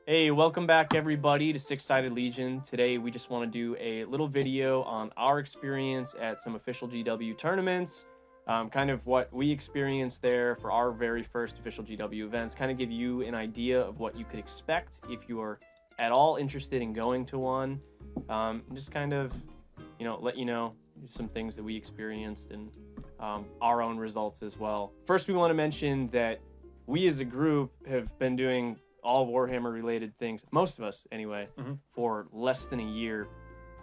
Hey, welcome back everybody to Six Sided Legion. Today we just want to do a little video on our experience at some official GW tournaments, kind of what we experienced there for our very first official GW events, kind of give you an idea of what you could expect if you are at all interested in going to one, just kind of, let you know some things that we experienced and our own results as well. First, we want to mention that we as a group have been doing all Warhammer related things, most of us anyway, for less than a year.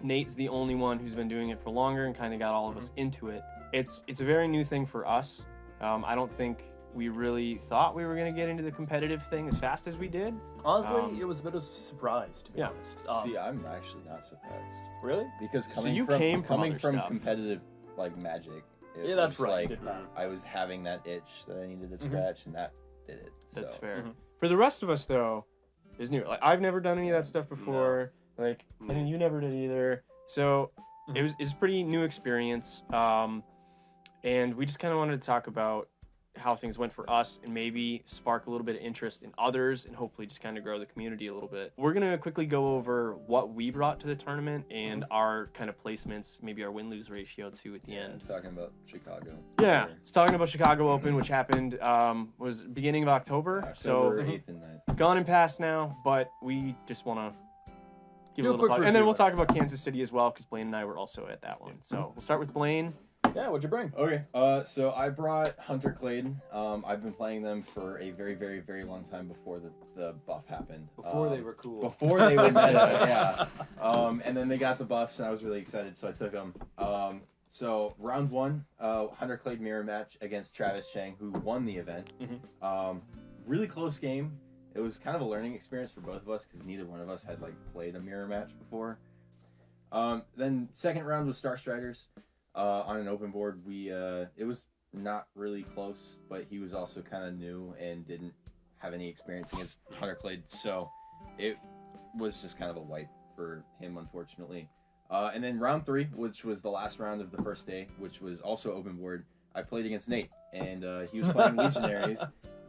Nate's the only one who's been doing it for longer and kind of got all of us into it. It's a very new thing for us. I don't think we really thought we were going to get into the competitive thing as fast as we did. Honestly, it was a bit of a surprise, to be honest. See, I'm actually not surprised. Really? Because came from competitive Magic, yeah, that's right. I was having that itch that I needed to scratch, and that did it. That's fair. For the rest of us, though, is new. Like, I've never done any of that stuff before. No. Like, and you never did either. So it's a pretty new experience. And we just kind of wanted to talk about how things went for us and maybe spark a little bit of interest in others and hopefully just kind of grow the community a little bit. We're going to quickly go over what we brought to the tournament and our kind of placements, maybe our win-lose ratio too at the end. Talking about Chicago. Yeah, it's talking about Chicago Open, which happened, was beginning of October. October 8th and 9th. Gone and past now, but we just want to give a little quick and then we'll talk about Kansas City as well, because Blaine and I were also at that one. So we'll start with Blaine. Yeah, what'd you bring? Okay, so I brought Hunter Clade. I've been playing them for a very, very, very long time before the buff happened. Before they were cool. Before they were meta, yeah. And then they got the buffs, and I was really excited, so I took them. So round one, Hunter Clade mirror match against Travis Chang, who won the event. Really close game. It was kind of a learning experience for both of us because neither one of us had played a mirror match before. Then second round was Star Striders. On an open board, it was not really close, but he was also kind of new and didn't have any experience against Hunter Clade, so it was just kind of a wipe for him, unfortunately. And then round three, which was the last round of the first day, which was also open board, I played against Nate, and he was playing Legionaries.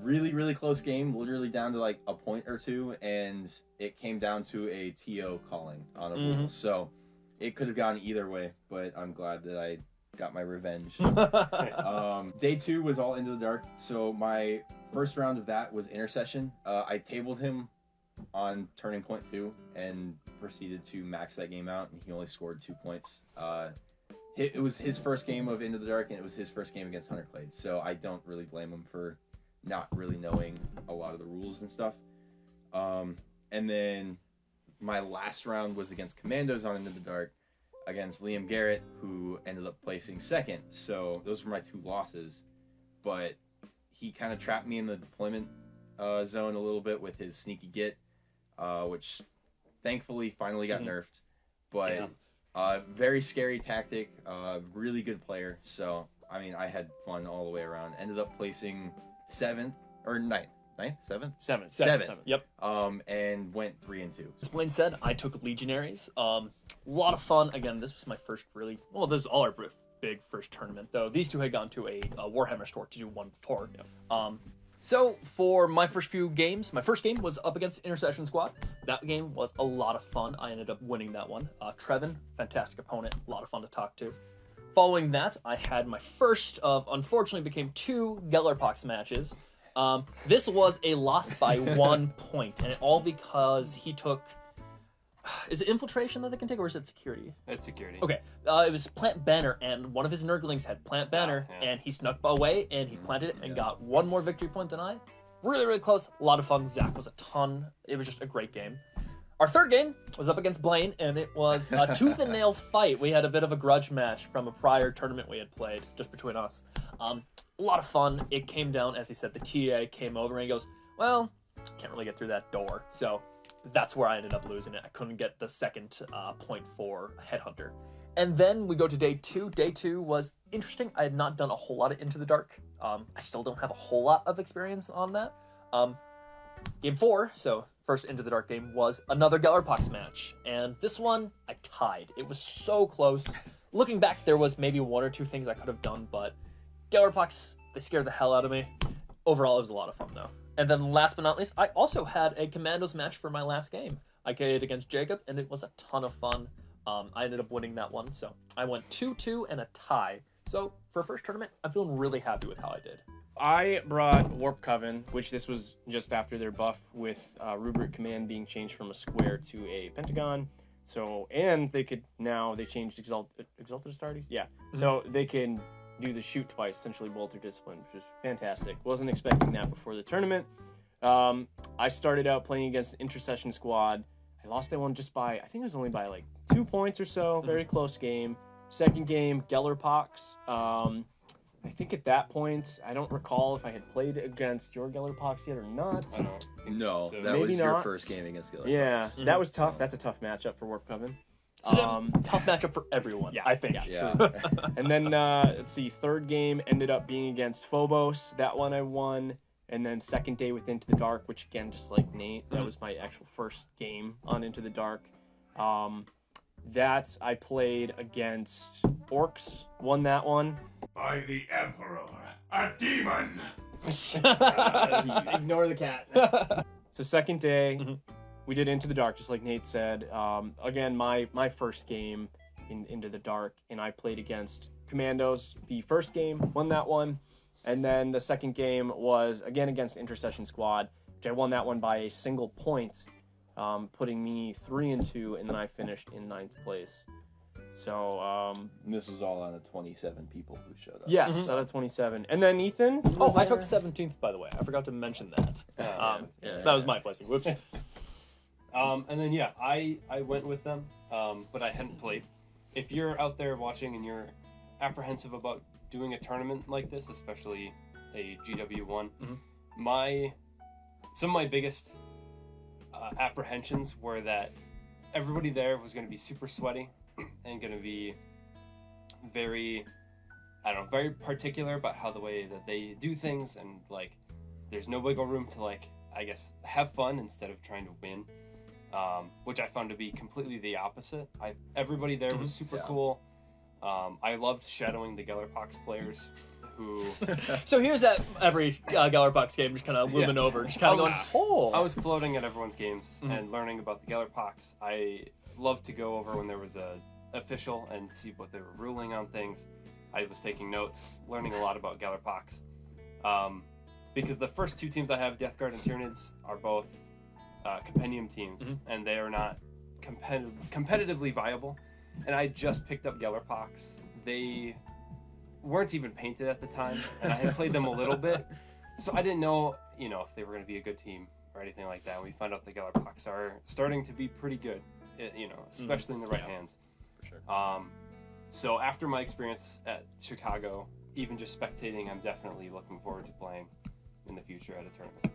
Really, really close game, literally down to a point or two, and it came down to a TO calling on a rule, so it could have gone either way, but I'm glad that I got my revenge. Day two was all Into the Dark, so my first round of that was Intercession. I tabled him on Turning Point 2 and proceeded to max that game out, and he only scored 2 points. It was his first game of Into the Dark, and it was his first game against Hunter Clade, so I don't really blame him for not really knowing a lot of the rules and stuff. And then my last round was against Commandos on Into the Dark against Liam Garrett, who ended up placing second. So those were my two losses. But he kind of trapped me in the deployment zone a little bit with his sneaky git, which thankfully finally got nerfed. But very scary tactic, really good player. So, I mean, I had fun all the way around. Ended up placing 7th or 9th. 9th? 7th? 7th. Yep. And went 3 and 2. As Blaine said, I took Legionaries. A lot of fun. Again, this was my first really... Well, this was all our big first tournament, though. These two had gone to a Warhammer store to do one before. So, for my first few games, my first game was up against Intercession Squad. That game was a lot of fun. I ended up winning that one. Trevin, fantastic opponent. A lot of fun to talk to. Following that, I had my first of, unfortunately, became 2 Gellerpox matches. This was a loss by 1 point, and it all because he took... Is it infiltration that they can take, or is it security? It's security. Okay, it was Plant Banner, and one of his Nurglings had Plant Banner, and he snuck away, and he planted it, and got 1 more victory point than I. Really, really close. A lot of fun. Zach was a ton. It was just a great game. Our third game was up against Blaine, and it was a tooth and nail fight. We had a bit of a grudge match from a prior tournament we had played, just between us. A lot of fun. It came down, as he said, the TA came over and he goes, well, can't really get through that door. So that's where I ended up losing it. I couldn't get the second point for Headhunter. And then we go to day 2. Day 2 was interesting. I had not done a whole lot of Into the Dark. I still don't have a whole lot of experience on that. Game 4, so first Into the Dark game, was another Gellerpox match. And this one, I tied. It was so close. Looking back, there was maybe 1 or 2 things I could have done, but Gellerpox, they scared the hell out of me. Overall, it was a lot of fun, though. And then last but not least, I also had a Commandos match for my last game. I played against Jacob, and it was a ton of fun. I ended up winning that one, so I went 2-2 and a tie. So for a first tournament, I'm feeling really happy with how I did. I brought Warp Coven, which this was just after their buff with Rubric Command being changed from a square to a pentagon. So, and they changed Exalted Astartes? Yeah. Mm-hmm. So they can do the shoot twice, essentially Bolter Discipline, which is fantastic. Wasn't expecting that before the tournament. I started out playing against an Intercession squad. I lost that one just by, I think it was only by like 2 points or so. Very close game. Second game, Gellerpox. I think at that point, I don't recall if I had played against your Gellerpox yet or not. I don't think No, so. that Maybe was your not. first game against Gilligan. Yeah, that was tough. That's a tough matchup for Warp Coven. Tough matchup for everyone, yeah, I think. Yeah. And then, let's see, third game ended up being against Phobos. That one I won. And then second day with Into the Dark, which again, just like Nate, that was my actual first game on Into the Dark. That I played against Orcs, won that one. By the Emperor, a demon! Ignore the cat. So second day, Mhm. we did Into the Dark, just like Nate said. Again, my first game in Into the Dark, and I played against Commandos. The first game, won that one. And then the second game was, again, against Intercession Squad, which I won that one by a single point, putting me 3-2, and then I finished in 9th place. So, And this was all out of 27 people who showed up. yes, Mhm. out of 27. And then Ethan? you Oh, were I took there? 17th, by the way. I forgot to mention that. Yeah. That was my blessing. Whoops. And then yeah, I went with them, but I hadn't played. If you're out there watching and you're apprehensive about doing a tournament like this, especially a GW1, Mhm. some of my biggest apprehensions were that everybody there was going to be super sweaty and going to be very, very particular about how the way that they do things, and like there's no wiggle room to like, I guess, have fun instead of trying to win, which I found to be completely the opposite. Everybody there was super cool. I loved shadowing the Gellerpox players who So here's that every Gellerpox game just kind of looming over, just kind of going, oh. I was floating at everyone's games Mhm. and learning about the Gellerpox. I loved to go over when there was a official and see what they were ruling on things. I was taking notes, learning a lot about Gellerpox. Because the first two teams I have, Death Guard and Tyranids, are both compendium teams, Mhm. and they are not competitively viable. And I just picked up Gellerpox. They weren't even painted at the time, and I had played them a little bit, so I didn't know, if they were going to be a good team or anything like that. We found out the Gellerpox are starting to be pretty good, especially in the right hands. For sure. So after my experience at Chicago, even just spectating, I'm definitely looking forward to playing in the future at a tournament.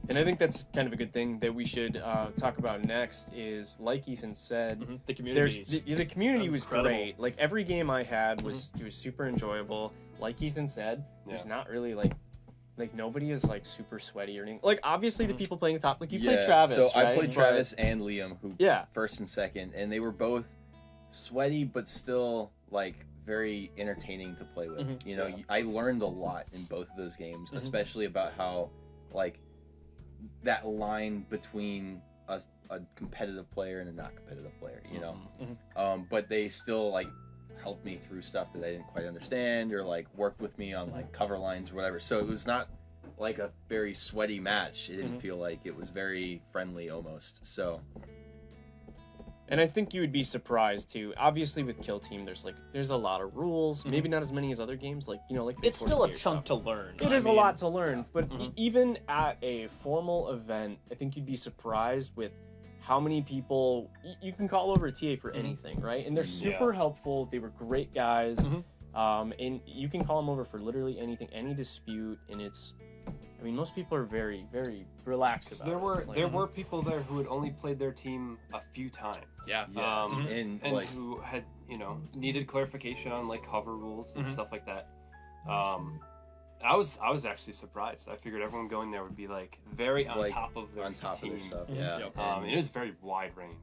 And I think that's kind of a good thing that we should talk about next is, like Ethan said, Mhm. The community. the community was Incredible. great. Like every game I had was it was super enjoyable. Like Ethan said, there's not really like nobody is like super sweaty or anything. Like obviously the people playing the top, like you played Travis. So I right? played Travis and Liam, who Yeah. first and second, and they were both sweaty, but still like very entertaining to play with. Mhm. You know, I learned a lot in both of those games, especially about how like that line between a competitive player and a not competitive player. You know, but they still like helped me through stuff that I didn't quite understand, or like worked with me on like cover lines or whatever. So it was not like a very sweaty match. It didn't feel like it was very friendly almost. So And I think you would be surprised too. Obviously with Kill Team there's a lot of rules, maybe not as many as other games like It's still a chunk to learn. It is a lot to learn, but Mhm. even at a formal event, I think you'd be surprised with how many people you can call over a TA for anything, right? And they're super helpful. They were great guys, and you can call them over for literally anything, any dispute, and most people are very, very relaxed about it. There were people there who had only played their team a few times. Yeah. and And like who had, needed clarification on like hover rules and stuff like that. I was actually surprised. I figured everyone going there would be like very on Like, top of their on top team. of their stuff. Mhm. Yeah. Yep. It was very wide range.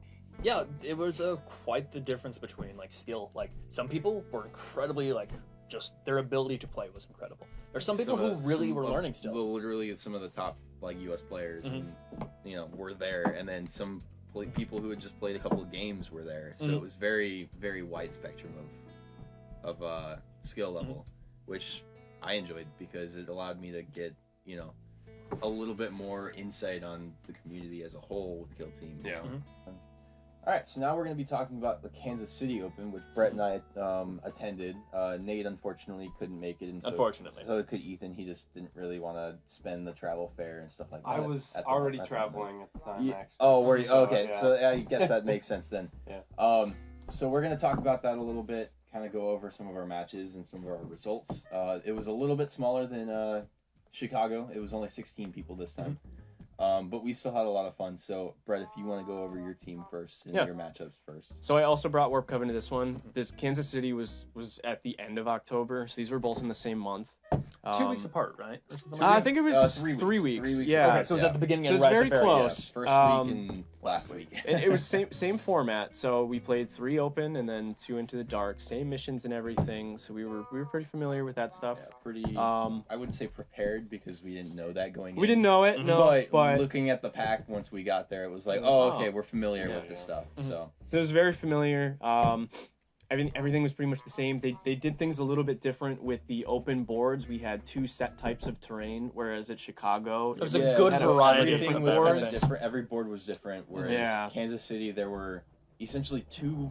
Yeah, it was quite the difference between like skill. Like some people were incredibly like just their ability to play was incredible. There's some people who really were learning still. Literally some of the top like U.S. players, Mhm. and were there, and then some people who had just played a couple of games were there. So Mhm. it was very, very wide spectrum of skill level, which I enjoyed because it allowed me to get a little bit more insight on the community as a whole with Kill Team. Yeah. All right, so now we're going to be talking about the Kansas City Open, which Brett and I attended. Nate unfortunately couldn't make it, and Unfortunately. so could Ethan. He just didn't really want to spend the travel fare and stuff like that. I was already traveling at the time. Actually. Oh, were you? So, Okay, yeah. so I guess that makes sense then. Yeah. So we're going to talk about that a little bit, kind of go over some of our matches and some of our results. It was a little bit smaller than Chicago. It was only 16 people this time. But we still had a lot of fun. So, Brett, if you want to go over your team first and your matchups first. So I also brought Warp Coven to this one. This Kansas City was at the end of October, so these were both in the same month. 2 weeks apart, right? Or something I like think it was 3 weeks. 3 weeks. 3 weeks Yeah. Okay, so it was at the beginning So and it's right very at the very end. close. First week and last week. It was same format. So we played 3 open and then 2 into the dark, same missions and everything. So we were pretty familiar with that stuff. Yeah, pretty. I wouldn't say prepared because we didn't know that going in. We didn't know it, no, But looking at the pack once we got there, it was like, oh, okay, we're familiar Yeah, with this stuff. Mhm. So it was very familiar. Everything was pretty much the same. They did things a little bit different with the open boards. We had 2 set types of terrain, whereas at Chicago, It was a good variety of everything different was kind boards. of different. Every board was different. Whereas Yeah. Kansas City, there were essentially 2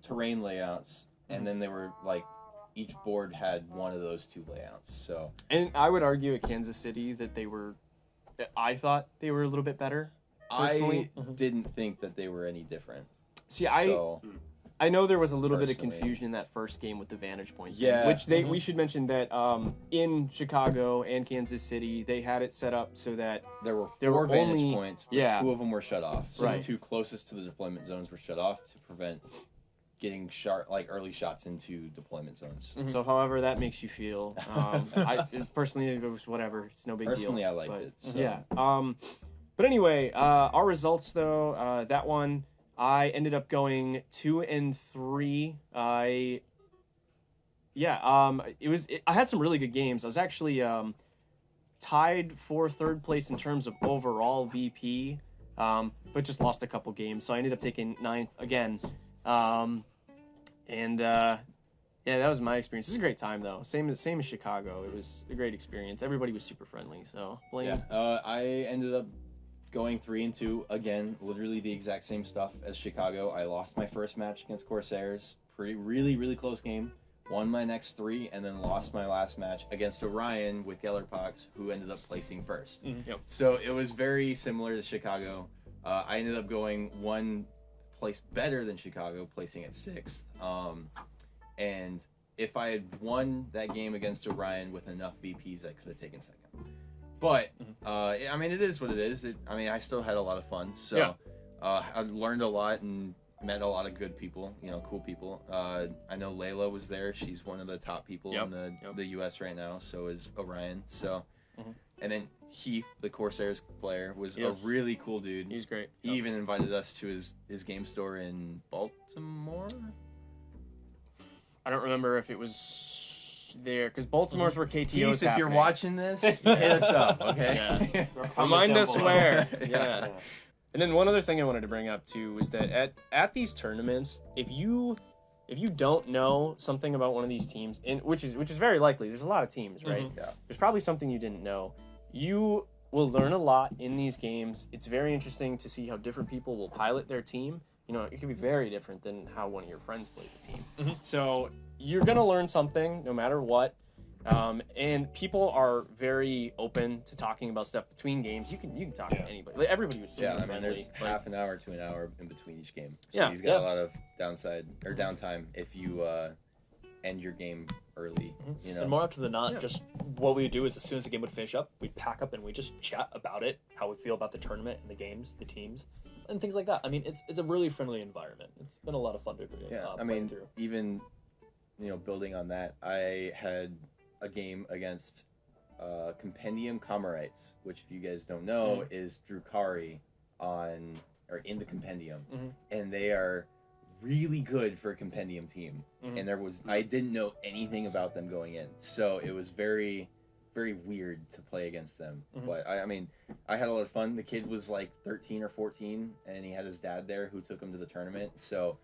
terrain layouts, and then they were like each board had one of those 2 layouts. So and I would argue at Kansas City that I thought they were a little bit better. Personally. I didn't think that they were any different. See, So, I know there was a little bit of Personally. confusion in that first game with the vantage point thing, Yeah. which we should mention that in Chicago and Kansas City they had it set up so that there were 4 There were vantage only- points, but yeah. 2 of them were shut off. So Right. the 2 closest to the deployment zones were shut off to prevent getting early shots into deployment zones. so however that makes you feel. Personally it was whatever, it's no big Personally, deal. I liked but, it. So. Yeah. But anyway, our results though, that one I ended up going 2-3. I had some really good games. I was actually tied for 3rd place in terms of overall VP, but just lost a couple games. So I ended up taking 9th again. Yeah, that was my experience. It was a great time though. Same as Chicago. It was a great experience. Everybody was super friendly. So Blaine. Yeah, I ended up going 3-2 again. Literally the exact same stuff as Chicago. I lost my first match against Corsairs. Really close game. Won my next 3 and then lost my last match against Orion with Gellerpox, who ended up placing first. Yep. So it was very similar to Chicago. I ended up going 1 place better than Chicago, placing at 6th. And if I had won that game against Orion with enough VPs, I could have taken 2nd. But I mean, it is what it is. I still had a lot of fun. So Yeah. I learned a lot and met a lot of good people. Cool people. I know Layla was there. She's one of the top people in the U.S. right now. So is Orion. So, and then Heath, the Corsairs player, was a really cool dude. He was great. He even invited us to his game store in Baltimore. I don't remember if it was there because Baltimore's where KTO's Heath, if you're happening. watching this, hit us up, okay? Remind us where. Yeah. Yeah. And then one other thing I wanted to bring up too was that at these tournaments, if you don't know something about one of these teams, which is very likely, there's a lot of teams, right? Yeah. There's probably something you didn't know. You will learn a lot in these games. It's very interesting to see how different people will pilot their team. It can be very different than how one of your friends plays a team. So you're gonna learn something no matter what. And people are very open to talking about stuff between games. You can talk to anybody. Like, everybody was super Yeah, friendly. there's half an hour to an hour in between each game. So Yeah, you've got a lot of downtime if you end your game early. And more often than not, just what we would do is as soon as the game would finish up, we'd pack up and we just chat about it, how we feel about the tournament and the games, the teams, and things like that. I mean, it's a really friendly environment. It's been a lot of fun to play through. Even building on that, I had a game against Compendium Comorites, which if you guys don't know is Drukari in the Compendium, and they are really good for a Compendium team. And I didn't know anything about them going in, so it was very very weird to play against them. Mhm. But I mean, I had a lot of fun. The kid was like 13 or 14, and he had his dad there who took him to the tournament. So,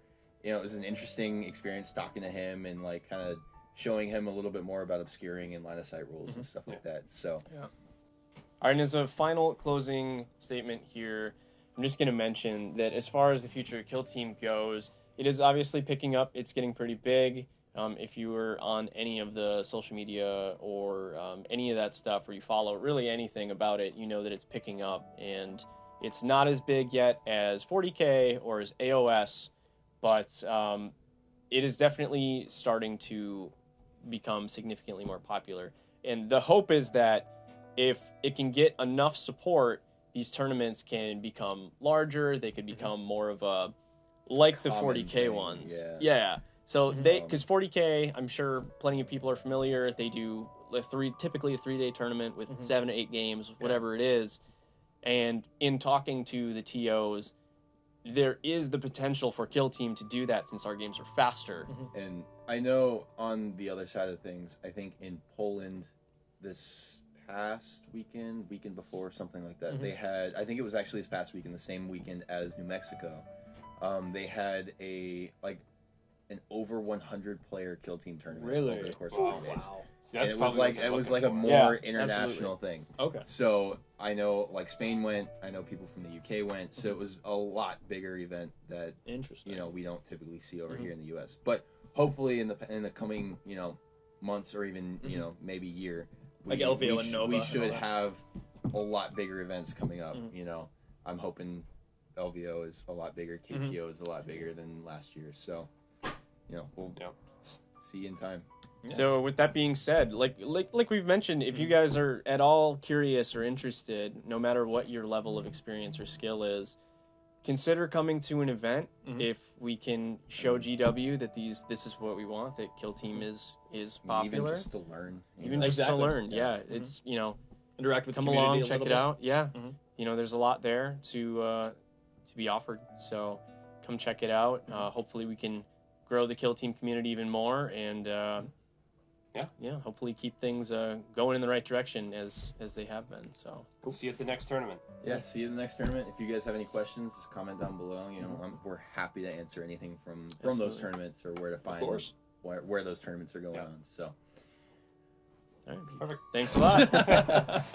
you know, it was an interesting experience talking to him and like kind of showing him a little bit more about obscuring and line of sight rules and stuff like that. So, All right, and as a final closing statement here, I'm just going to mention that as far as the future of Kill Team goes, it is obviously picking up. It's getting pretty big. If you were on any of the social media or any of that stuff, or you follow really anything about it, you know that it's picking up. And it's not as big yet as 40K or as AOS, but it is definitely starting to become significantly more popular. And the hope is that if it can get enough support, these tournaments can become larger. They could become more of a, like the Common 40K thing, ones. yeah. Yeah. So they, Um, because 40K, I'm sure plenty of people are familiar. They do typically a 3-day tournament with 7 to 8 games, whatever it is. And in talking to the TOs, there is the potential for Kill Team to do that since our games are faster. and I know on the other side of things, I think in Poland this past weekend before, something like that, they had, I think it was actually this past weekend, the same weekend as New Mexico, they had an over 100 player Kill Team tournament Really? over the course of 3 days. Wow. See, And that's it was probably like what they're it was looking like a for. more Yeah, international absolutely. thing. Okay. So I know like Spain went, I know people from the UK went, so it was a lot bigger event that Interesting. we don't typically see over here in the US. But hopefully in the coming, months or even, maybe year, Like LVO and Nova we and all should that. have a lot bigger events coming up, I'm hoping LVO is a lot bigger, KTO is a lot bigger than last year. So, we'll see in time. So with that being said, like we've mentioned, if you guys are at all curious or interested, no matter what your level of experience or skill is, consider coming to an event. If we can show GW that this is what we want, that Kill Team is popular, Even just to learn. even just to Exactly. learn. Yeah. Yeah, it's Interact with come the community along, a check little it bit. out. Yeah, Mhm. there's a lot there to be offered. So come check it out. Hopefully we can grow the Kill Team community even more, and hopefully keep things going in the right direction as they have been. So See you at the next tournament. Yeah, see you in the next tournament. If you guys have any questions, just comment down below. We're happy to answer anything from those Absolutely. tournaments or where to find course. where those tournaments are going Yeah. on. So all right. Perfect. Thanks a lot.